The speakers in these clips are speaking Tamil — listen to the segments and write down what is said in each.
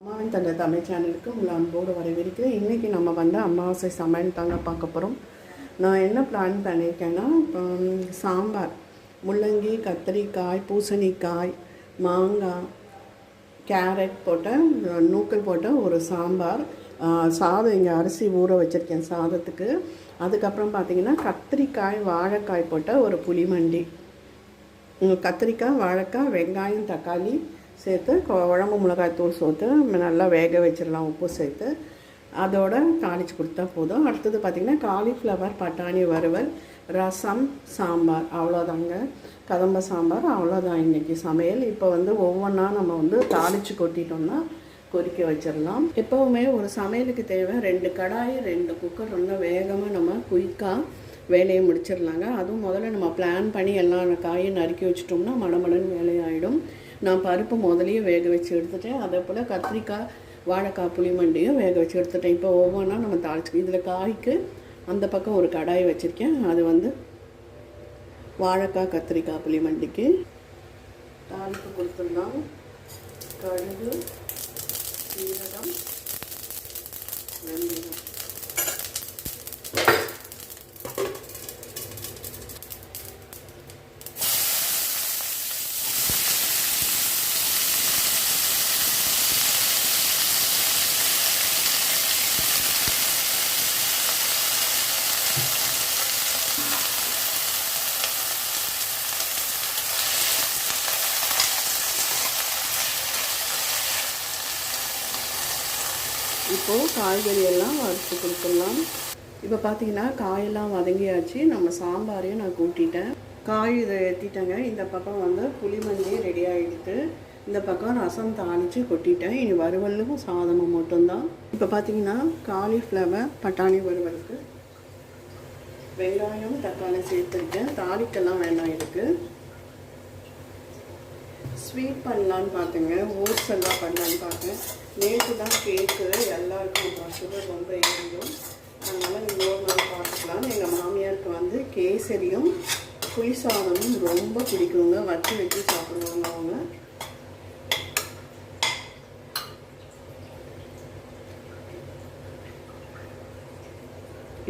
அம்மாவின் தந்தை தமிழ் சேனலுக்கு உங்களை அன்போடு வரவேற்கிறேன். இன்றைக்கி நம்ம வந்து அமாவாசை சமையல் தாங்க பார்க்க போகிறோம். நான் என்ன பிளான் பண்ணியிருக்கேன்னா, சாம்பார், முள்ளங்கி, கத்திரிக்காய், பூசணிக்காய், மாங்காய், கேரட் போட்ட நூக்கல் போட்ட ஒரு சாம்பார். சாதம் இங்கே அரிசி ஊற வச்சுருக்கேன் சாதத்துக்கு. அதுக்கப்புறம் பார்த்திங்கன்னா கத்திரிக்காய், வாழைக்காய் போட்ட ஒரு புளிமண்டி. கத்திரிக்காய், வாழைக்காய், வெங்காயம், தக்காளி சேர்த்து குழம்பு மிளகாய் தூள் சேர்த்து நல்லா வேக வச்சிடலாம், உப்பு சேர்த்து. அதோட தாளித்து கொடுத்தா போதும். அடுத்தது பார்த்திங்கன்னா காலிஃப்ளவர் பட்டாணி வறுவல், ரசம், சாம்பார். அவ்வளோதாங்க, கதம்ப சாம்பார். அவ்வளோதான் இன்றைக்கி சமையல். இப்போ வந்து ஒவ்வொன்றா நம்ம வந்து தாளித்து கொட்டிட்டோம்னா கொதிக்க வச்சிடலாம். எப்போவுமே ஒரு சமையலுக்கு தேவை 2 கடாய் 2 குக்கர். ரொம்ப வேகமாக நம்ம குயிக்காக வேலையை முடிச்சிடலாங்க. அதுவும் முதல்ல நம்ம பிளான் பண்ணி எல்லா காயும் நறுக்கி வச்சிட்டோம்னா மடமடன்னு வேலையாகிடும். நான் பருப்பு முதலையும் வேக வச்சு எடுத்துட்டேன். அதே போல் கத்திரிக்காய், வாழைக்காய், புளிமண்டியும் வேக வச்சு எடுத்துட்டேன். இப்போ ஒவ்வொன்றா நம்ம தாளிச்சு இதில் காய்க்கு அந்த பக்கம் ஒரு கடாய் வச்சுருக்கேன். அது வந்து வாழைக்காய், கத்திரிக்காய், புளிமண்டிக்கு தாளிப்பு கொடுத்துடலாம். கடுகு, சீரகம், வெந்தயம். இப்போது காய்கறி எல்லாம் வறுத்து கொடுத்துடலாம். இப்போ பார்த்தீங்கன்னா காயெல்லாம் வதங்கியாச்சு. நம்ம சாம்பாரையும் நான் கூட்டிட்டேன். காய் இதை ஏற்றிட்டேங்க. இந்த பக்கம் வந்து புளிமஞ்சி ரெடி ஆகிடுது. இந்த பக்கம் ரசம் தாளித்து கொட்டிட்டேன். இனி வறுவலும் சாதமும் மட்டும்தான். இப்போ பார்த்தீங்கன்னா காலிஃப்ளவர் பட்டாணி வறுவலுக்கு வெங்காயம், தக்காளி சேர்த்துருக்கேன். தாளிக்கெல்லாம் வேண்டாம். இருக்குது ஸ்வீட் பண்ணலான்னு பார்த்துங்க, ஓட்ஸ் எல்லாம் பண்ணலான்னு பார்த்தேன். நேற்று தான் கேக்கு எல்லாருக்கும் சுகர் ரொம்ப ஏறிடும். அதனால் இன்னொரு நாள் பார்த்துக்கலாம். எங்கள் மாமியாருக்கு வந்து கேசரியும் புளி சாதமும் ரொம்ப பிடிக்குங்க. வச்சு வச்சு சாப்பிடுவாங்க அவங்க.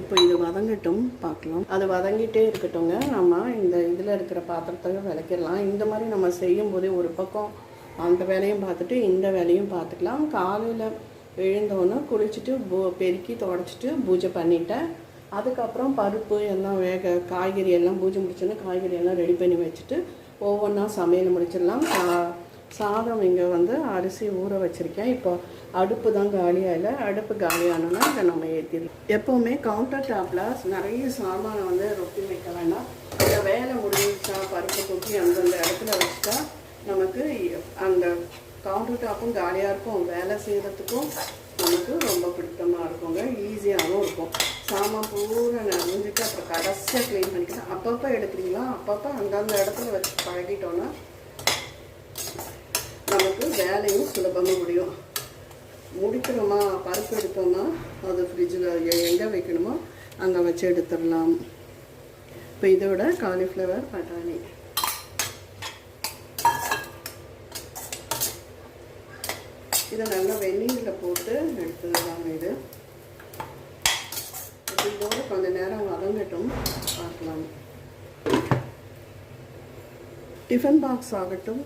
இப்போ இது வதங்கட்டும், பார்க்கலாம். அது வதங்கிட்டே இருக்கட்டும்ங்க. நம்ம இந்த இதில் இருக்கிற பாத்திரத்தை விளக்கிடலாம். இந்த மாதிரி நம்ம செய்யும் போதே ஒரு பக்கம் அந்த வேலையும் பார்த்துட்டு இந்த வேலையும் பார்த்துக்கலாம். காலையில் எழுந்தோன்னே குளிச்சுட்டு பெருக்கி தொடச்சிட்டு பூஜை பண்ணிட்டேன். அதுக்கப்புறம் பருப்பு எல்லாம் காய்கறி எல்லாம் பூஜை முடிச்சோன்னா காய்கறி எல்லாம் ரெடி பண்ணி வச்சுட்டு ஒவ்வொன்றா சமையல் முடிச்சிடலாம். சாதம் இங்கே வந்து அரிசி ஊற வச்சுருக்கேன். இப்போ அடுப்பு தான் காலியாகல. அடுப்பு காலியானோன்னா இதை நம்ம ஏற்றிடலாம். எப்போவுமே கவுண்டர் டாப்பில் நிறைய சாமானை வந்து ரொட்டி வைக்க வேண்டாம். இந்த வேலை முடிஞ்சா பருப்பு கொட்டி அந்தந்த இடத்துல வச்சுட்டா நமக்கு அந்த கவுண்டர் டாப்பும் காலியாக இருக்கும். வேலை செய்கிறதுக்கும் நமக்கு ரொம்ப பிடித்தமாக இருக்குங்க. ஈஸியாகவும் இருக்கும். சாமான் பூரா நிறைஞ்சிட்டு அப்புறம் கடைசியாக க்ளீன் பண்ணிக்கலாம். அப்பப்போ எடுக்கிறீங்களா, அப்பப்போ அந்தந்த இடத்துல வச்சு பழகிட்டோன்னா நமக்கு வேலையும் சுலபமாக முடியும். முடிக்கிறோமா, பருப்பு எடுத்தோம்னா அது ஃப்ரிட்ஜில் எங்கே வைக்கணுமோ அங்கே வச்சு எடுத்துடலாம். இப்போ இதோட காலிஃப்ளவர் பட்டாணி இதை நல்லா வெந்நீரில் போட்டு எடுத்துடலாங்க. இது இதோட கொஞ்சம் நேரம் வதங்கட்டும், பார்க்கலாம். டிஃபன் பாக்ஸ் ஆகட்டும்,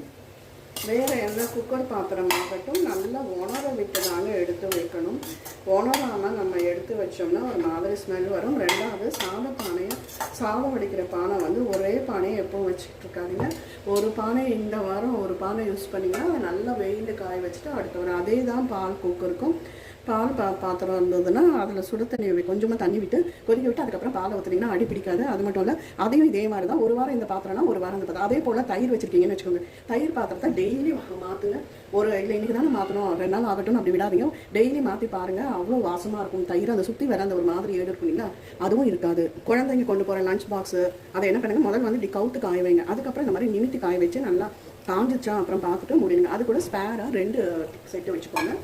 வேறு எந்த குக்கர் பாத்திரம் ஆகட்டும், நல்லா உணர விட்டு தாங்க எடுத்து வைக்கணும். உணராமல் நம்ம எடுத்து வச்சோம்னா ஒரு மாதிரி ஸ்மெல் வரும். ரெண்டாவது சாதம் வடிக்கிற பானை வந்து ஒரே பானையை எப்பவும் வச்சுக்கிட்டு இருக்காதிங்க. ஒரு பானை இந்த வாரம் ஒரு பானை யூஸ் பண்ணிங்கன்னா அதை நல்லா வெயிலில் காய வச்சுட்டு அடுத்த வாரம் அதே தான் பால் குக்கருக்கும். பால் பாத்திரம் இருந்ததுன்னா அதில் சுடு தண்ணி கொஞ்சமாக தண்ணி விட்டு கொதிக்க விட்டு அதுக்கப்புறம் பாலை ஊற்றினீங்கன்னா அடி பிடிக்காது. அது மட்டும் இல்லை, அதையும் இதே மாதிரி தான் ஒரு வாரம் இந்த பாத்திரம்னா ஒரு வாரம் இந்த பாத்திரம். அதே போல் தயிர் வச்சுருக்கீங்கன்னு வச்சுக்கோங்க. தயிர் பாத்திரத்தை டெய்லி மாற்றுங்க. இல்லை இன்றைக்கி தானே மாற்றணும், 2 நாள் ஆகட்டும் அப்படி விடாதீங்க. டெய்லி மாற்றி பாருங்கள், அவ்வளோ வாசமாக இருக்கும். தயிர் அந்த சுற்றி வர அந்த ஒரு மாதிரி ஏடு இருக்குங்களா, அதுவும் இருக்காது. குழந்தைங்க கொண்டு போகிற லஞ்ச் பாக்ஸு அதை என்ன பண்ணுங்கள், முதல்ல வந்து இப்படி கவுத்து காய வைங்க. அதுக்கப்புறம் இந்த மாதிரி நிமித்தி காய வச்சு நல்லா காஞ்சிச்சா அப்புறம் பார்த்துட்டு முடியுங்க. அது கூட ஸ்பேராக 2 செட்டு வச்சுக்கோங்க.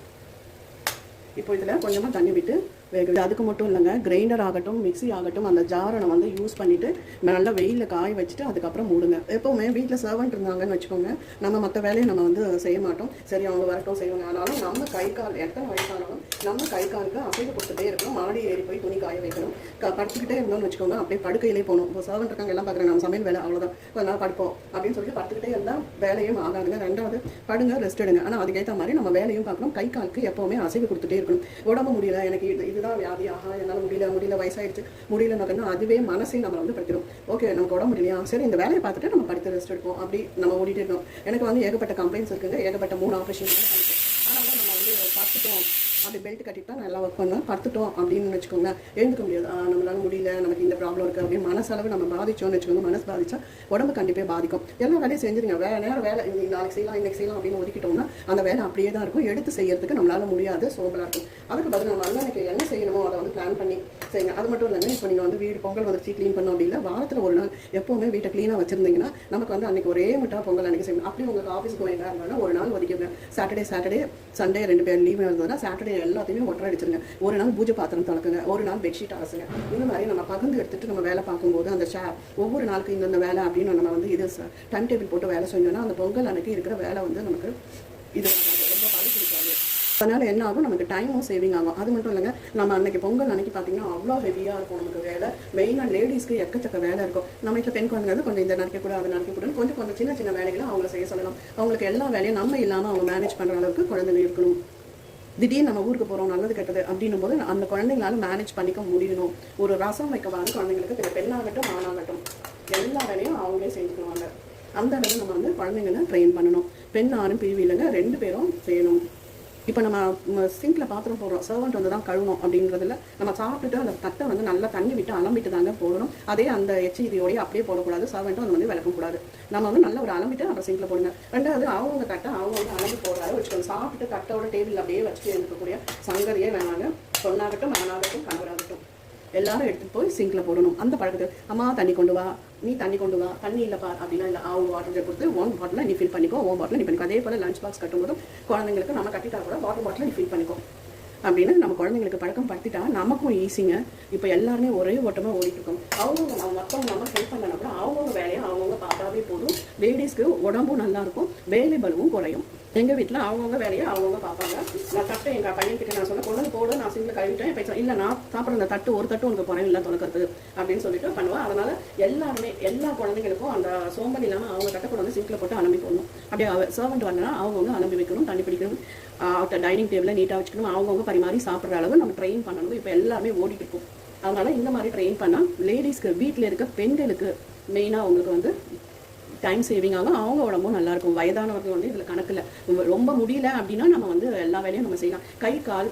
இப்போ இதில் கொஞ்சமாக தண்ணி விட்டு வேகுது. அதுக்கு மட்டும் இல்லைங்க, கிரைண்டர் ஆகட்டும் மிக்ஸி ஆகட்டும் அந்த ஜாரை நம்ம வந்து யூஸ் பண்ணிவிட்டு நல்லா வெயிலில் காய வச்சுட்டு அதுக்கப்புறம் மூடுங்க. எப்போவுமே வீட்டில் சர்வெண்ட் இருந்தாங்கன்னு வச்சுக்கோங்க, நம்ம மற்ற வேலையை நம்ம வந்து செய்ய மாட்டோம். சரி அவங்க வரட்டும் செய்வாங்க. ஆனாலும் நம்ம கை கால் எத்தனை வயசானாலும் நம்ம கை காலுக்கு அசைவு கொடுத்துட்டே இருக்கணும். மாடி ஏறி போய் துணி காய வைக்கணும். படுத்துக்கிட்டே இருந்தோம்னு வச்சுக்கோங்க, அப்படியே படுக்கையிலே போகணும். இப்போ சர்வெண்ட் இருக்காங்க எல்லாம் பார்க்குறேன், நம்ம சமையல் வேலை அவ்வளோதான், கொஞ்ச நாள் படுப்போம் அப்படின்னு சொல்லிட்டு படுத்துக்கிட்டே இருந்தால் வேலையும் ஆகாதுங்க. ரெண்டாவது படுங்க, ரெஸ்ட் எடுங்க. ஆனால் அதுக்கேற்ற மாதிரி நம்ம வேலையும் பார்க்கணும். கை காலுக்கு எப்போவுமே அசைவு கொடுத்துட்டே இருக்கணும். உடம்பு முடியல, எனக்கு இதுதான் வியாதி, ஆகா என்னால் முடியல வயசாயிடுச்சு முடியலன்னா அதுவே மனசையும் நம்ம வந்து படுத்திடும். ஓகே நமக்கு உடம்பு முடியலையா, சரி இந்த வேலையை பார்த்துட்டு நம்ம படுத்து ரெஸ்ட் எடுப்போம், அப்படி நம்ம ஓடிட்டு இருக்கோம். எனக்கு வந்து ஏகப்பட்ட கம்ப்ளைண்ட்ஸ் இருக்குங்க, ஏகப்பட்ட 3 ஆப்ரேஷன் பண்ணிட்டு. ஆனால் நம்ம வந்து பார்த்துட்டோம் அப்படி பெல்ட் கட்டிட்டு நல்லா ஒர்க் பண்ணுவேன். படுத்துட்டோம் அப்படின்னு வச்சுக்கோங்க, எழுந்துக்க முடியாது. நம்மளால முடியல, நமக்கு இந்த ப்ராப்ளம் இருக்குது அப்படின்னு மனசளவு நம்ம பாதிச்சோம்னு வச்சுக்கோங்க. மனசு பாதிச்சா உடம்பு கண்டிப்பாக பாதிக்கும். எல்லா வேலையும் செஞ்சுருங்க, நேரம் வேலை நாளைக்கு செய்யலாம் இன்னைக்கு செய்யலாம் அப்படின்னு ஒதுக்கிட்டோம்னா அந்த வேலை அப்படியே தான் இருக்கும். எடுத்து செய்யறதுக்கு நம்மளால முடியாது, சோம்பலாக இருக்கும். அதுக்கு பதில் நம்ம அண்ணனுக்கு என்ன செய்யணுமோ அதை வந்து பிளான் பண்ணி செய்யுங்க. அது மட்டும் இல்லைங்க, இப்போ நீங்கள் வந்து வீடு பொங்கல் வந்துச்சு க்ளீன் பண்ணோம் அப்படின்னா வாரத்தில் ஒரு நாள் எப்போவுமே வீட்டை க்ளீனாக வச்சிருந்தீங்கன்னா நமக்கு வந்து அன்றைக்கி ஒரே மட்டும் பொங்கல் அன்றைக்கி செய்யணும். அப்படி உங்களுக்கு ஆஃபீஸ்க்கு வேண்டாம் இருந்தாலும் ஒரு நாள் ஒதுக்கிங்க. சாட்டர்டே சண்டே 2 பேர் லீவ் இருந்ததுன்னா சாட்டர்டே எல்லாத்தையுமே ஒட்டரை அடிச்சிருங்க. ஒரு நாள் பூஜை பாத்திரம் துளக்குங்க, ஒரு நாள் பெட்ஷீட் அலசுங்க. இந்த மாதிரி நம்ம பகிர்ந்து எடுத்துட்டு நம்ம வேலை பார்க்கும்போது அந்த ஒவ்வொரு நாளுக்கு இந்த வேலை அப்படின்னு நம்ம வந்து இது டைம் டேபிள் போட்டு வேலை செஞ்சோம்னா அந்த பொங்கல் அன்னைக்கு இருக்கிற வேலை வந்து நமக்கு இது ரொம்ப வலி கொடுக்காது. அதனால் என்ன ஆகும், நமக்கு டைமும் சேவிங் ஆகும். அது மட்டும் இல்லைங்க, நம்ம அன்றைக்கி பொங்கல் அன்றைக்கி பார்த்தீங்கன்னா அவ்வளோ ஹெவியாக இருக்கும் நமக்கு வேலை. மெயினாக லேடிஸ்க்கு எக்கச்சக்க வேலை இருக்கும். நம்ம வீட்டில் பெண் குழந்தைங்க கொஞ்சம் இந்த நினைக்கக்கூடாது அதை நினைக்கக்கூடாது, கொஞ்சம் சின்ன வேலைகளை அவங்கள செய்ய சொல்லலாம். அவங்களுக்கு எல்லா வேலையும் நம்ம இல்லாமல் அவங்க மேனேஜ் பண்ணுற அளவுக்கு குழந்தைங்க இருக்கணும். திடீர்னு நம்ம ஊருக்கு போகிறோம் நல்லது கெட்டது அப்படின்னும் போது அந்த குழந்தைங்களால மேனேஜ் பண்ணிக்க முடியணும். ஒரு ரசம் வைக்கவாது குழந்தைங்களுக்கு பெண்ணாகட்டும் ஆணாகட்டும் எல்லா வேலையும் அவங்களே செஞ்சுக்குவாங்க. அந்த வேலை நம்ம வந்து குழந்தைங்களை ட்ரெயின் பண்ணணும். பெண் ஆணும் பிரிவு இல்லைங்க, 2 பேரும் செய்யணும். இப்போ நம்ம சிங்கில் பாத்திரம் போடுறோம், சர்வெண்ட் வந்து தான் கழுவணும் அப்படின்றதுல நம்ம சாப்பிட்டுட்டு அந்த தட்டை வந்து நல்லா தண்ணி விட்டு அலம்பிட்டு தாங்க போடணும். அதே அந்த எச்சிரியோடய அப்படியே போடக்கூடாது. சர்வெண்ட்டும் அது வந்து விளக்கக்கூடாது. நம்ம வந்து நல்லா ஒரு அலம்பிட்டு அப்புறம் சிங்கில் போடுங்க. ரெண்டாவது அவங்க தட்டை அவங்க வந்து அலம்பி போடுறாரு வச்சுக்கோங்க. சாப்பிட்டு தட்டோட டேபிள் அப்படியே வச்சுட்டு இருக்கக்கூடிய சங்கதியே வேணாங்க. பொண்ணாகட்டும் மகனாகட்டும் கணவராகட்டும் எல்லாரும் எடுத்துகிட்டு போய் சிங்கில் போடணும். அந்த பழக்கத்தில் அம்மா தண்ணி கொண்டு வா, நீ தண்ணி கொண்டு வா, தண்ணி இல்லைப்பா அப்படின்னா இல்லை, அவங்க வாட்டர் கொடுத்து 1 பாட்டில் நீ ஃபில் பண்ணிக்கோ, 1 பாட்டில் நீ பண்ணிக்கோ. அதே போல் லஞ்ச் பாக்ஸ் கட்டும்போதும் குழந்தைங்களுக்கு நம்ம கட்டிட்டா கூட வாட்டர் பாட்டில் நீ ஃபில் பண்ணிக்கோ அப்படின்னு நம்ம குழந்தைங்களுக்கு பழக்கம் படுத்திட்டா நமக்கும் ஈஸிங்க. இப்போ எல்லாருமே ஒரே ஓட்டமாக ஓடிட்டு இருக்கோம். அவங்க மற்றவங்க நம்ம ஹெல்ப் பண்ணனா கூட அவங்கவுங்க வேலையை அவங்கவுங்க பார்த்தாவே போதும். லேடிஸ்க்கு உடம்பும் நல்லாயிருக்கும், வேலை பலுவும் குறையும். எங்கள் வீட்டில் அவங்கவுங்க வேலையை அவங்கவுங்க பார்ப்பாங்க. நான் தட்டை எங்கள் பையன்கிட்ட நான் சொன்ன கொண்டு போடு, நான் சிங்கில் கழுவிட்டேன். இப்போ இல்லை நான் சாப்பிட்ற அந்த தட்டு ஒரு தட்டு உனக்கு போகிறேன் இல்லை துணக்கிறது அப்படின்னு சொல்லிட்டு பண்ணுவேன். அதனால் எல்லாருமே எல்லா குழந்தைங்களுக்கும் அந்த சோம்பல் இல்லாமல் அவங்க தட்டை கொண்டு வந்து சிங்கில் போட்டு அலம்பி போடணும். அப்படியே சர்வெண்ட் வரணும்னா அவங்கவுங்க அலம்பி வைக்கணும், தண்ணி பிடிக்கணும், டைனிங் டேபிளை நீட்டாக வச்சுக்கணும், அவங்கவுங்க பரிமாறி சாப்பிட்ற அளவு நம்ம ட்ரெயின் பண்ணணும். இப்போ எல்லாருமே ஓடிட்டு இருக்கோம். அதனால் இந்த மாதிரி ட்ரெயின் பண்ணால் லேடிஸ்க்கு வீட்டில் இருக்க பெண்களுக்கு மெயினாக அவங்களுக்கு வந்து டைம் சேவிங் ஆகும், அவங்க உடம்பும் நல்லாயிருக்கும். வயதானவர்கள் வந்து இதில் கணக்கில் ரொம்ப முடியல அப்படின்னா நம்ம வந்து எல்லா வேலையும் நம்ம செய்யலாம். கை கால்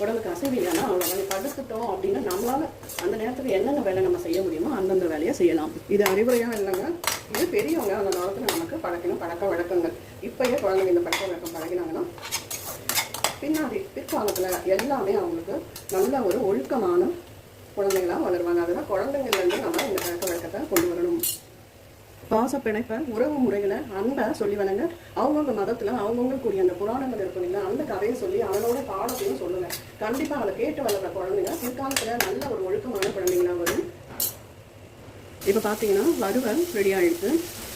உடம்புக்கு அசைவு இல்லைன்னா அவ்வளோ படுத்துட்டோம் அப்படின்னா நம்மளால் அந்த நேரத்துக்கு என்னென்ன வேலை நம்ம செய்ய முடியுமோ அந்தந்த வேலையை செய்யலாம். இது அறிவுரையாக இல்லைங்க, இது பெரியவங்க அந்த காலத்தில் நமக்கு பழக்க வழக்கங்கள். இப்போயே குழந்தைங்க இந்த பழக்க வழக்கம் பழகினாங்கன்னா பின்னாடி பிற்காலத்தில் எல்லாமே அவங்களுக்கு நல்ல ஒரு ஒழுக்கமான குழந்தைங்களாக வளருவாங்க. அதனால் குழந்தைங்கள்லேருந்து நம்ம இந்த பழக்க வழக்கத்தை கொண்டு வரணும். பாச பிணைப்பை உறவு முறைகளை அன்பை சொல்லி வளங்க. அவங்கவுங்க மதத்தில் அவங்கவுங்களுக்குரிய அந்த புராணங்கள் இருக்கும் இல்லைங்களா, அந்த கதையை சொல்லி அவனோட பாடத்தையும் சொல்லுங்க. கண்டிப்பாக அதை கேட்டு வளர்கிற குழந்தைங்க பிற்காலத்தில் நல்ல ஒரு ஒழுக்கமான குழந்தைங்களா வரும். இப்போ பார்த்தீங்கன்னா வறுவல் ரெடி ஆகிடுச்சு.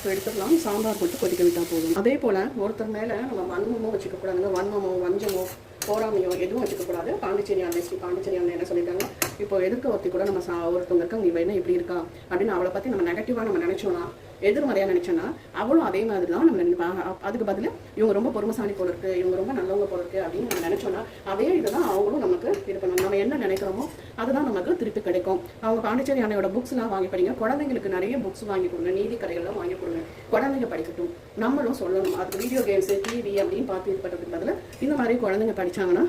எடுத்துக்கலாம், சாம்பார் போட்டு கொதிக்க விட்டால் போதும். அதே போல் ஒருத்தர் மேலே நம்ம வன்மமோ வச்சுக்கக்கூடாதுங்க. வன்மமோ வஞ்சமோ போராமையோ எதுவும் வச்சுக்கக்கூடாது. பாண்டிச்சேரி அண்ணன் என்ன சொல்லியிருக்காங்க, இப்போ எதிர்க்க ஒருத்தி கூட நம்ம ஒருத்தவங்க இருக்காங்க, இவ என்ன இப்படி இருக்கா அப்படின்னு அவளை பற்றி நம்ம நெகட்டிவாக நம்ம நினச்சோன்னா, எதிர்மறையாக நினச்சோன்னா அவளும் அதே மாதிரி தான் நம்ம நினைப்பாங்க. அதுக்கு பதில் இவங்க ரொம்ப பொறுமைசாலி போல இருக்குது, இவங்க ரொம்ப நல்லவங்க போல இருக்குது அப்படின்னு நம்ம நினச்சோன்னா அதே இதுதான் அவங்களும் நமக்கு இது பண்ணுவாங்க. நம்ம என்ன நினைக்கிறோமோ அதுதான் நமக்கு திருப்பி கிடைக்கும். அவங்க பாண்டிச்சேரி அண்ணையோட புக்ஸ்லாம் வாங்கி படிங்க. குழந்தைங்களுக்கு நிறைய புக்ஸ் வாங்கி கொடுங்க, நீதி கதைகள்லாம் வாங்கி கொடுங்க, குழந்தைங்க படிக்கட்டும். நம்மளும் சொல்லணும். அதுக்கு வீடியோ கேம்ஸு டிவி அப்படின்னு பார்த்து இது பண்ணுறதுக்கு பதில் இந்த மாதிரி குழந்தைங்க படித்தாங்கன்னா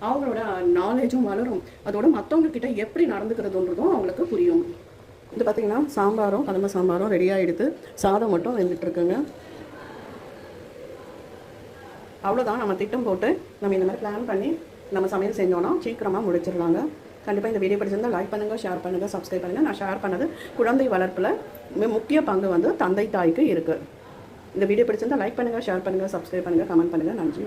அவங்களோட நாலேஜும் வளரும். அதோட மற்றவங்க கிட்ட எப்படி நடந்துக்கிறதுன்றதும் அவங்களுக்கு புரியும். இது பார்த்திங்கன்னா சாம்பாரும் கதம்ப சாம்பாரும் ரெடியாக எடுத்து சாதம் மட்டும் வெந்துட்டுருக்குங்க. அவ்வளோதான். நம்ம திட்டம் போட்டு நம்ம இந்த மாதிரி பிளான் பண்ணி நம்ம சமையல் செஞ்சோன்னா சீக்கிரமாக முடிச்சிடலாங்க. கண்டிப்பாக இந்த வீடியோ பிடிச்சிருந்தால் லைக் பண்ணுங்கள், ஷேர் பண்ணுங்கள், சப்ஸ்கிரைப் பண்ணுங்கள். நான் ஷேர் பண்ணது குழந்தை வளர்ப்பில் முக்கிய பங்கு வந்து தந்தை தாய்க்கு இருக்குது. இந்த வீடியோ பிடிச்சிருந்தால் லைக் பண்ணுங்கள், ஷேர் பண்ணுங்கள், சப்ஸ்கிரைப் பண்ணுங்கள், கமெண்ட் பண்ணுங்கள். நன்றி.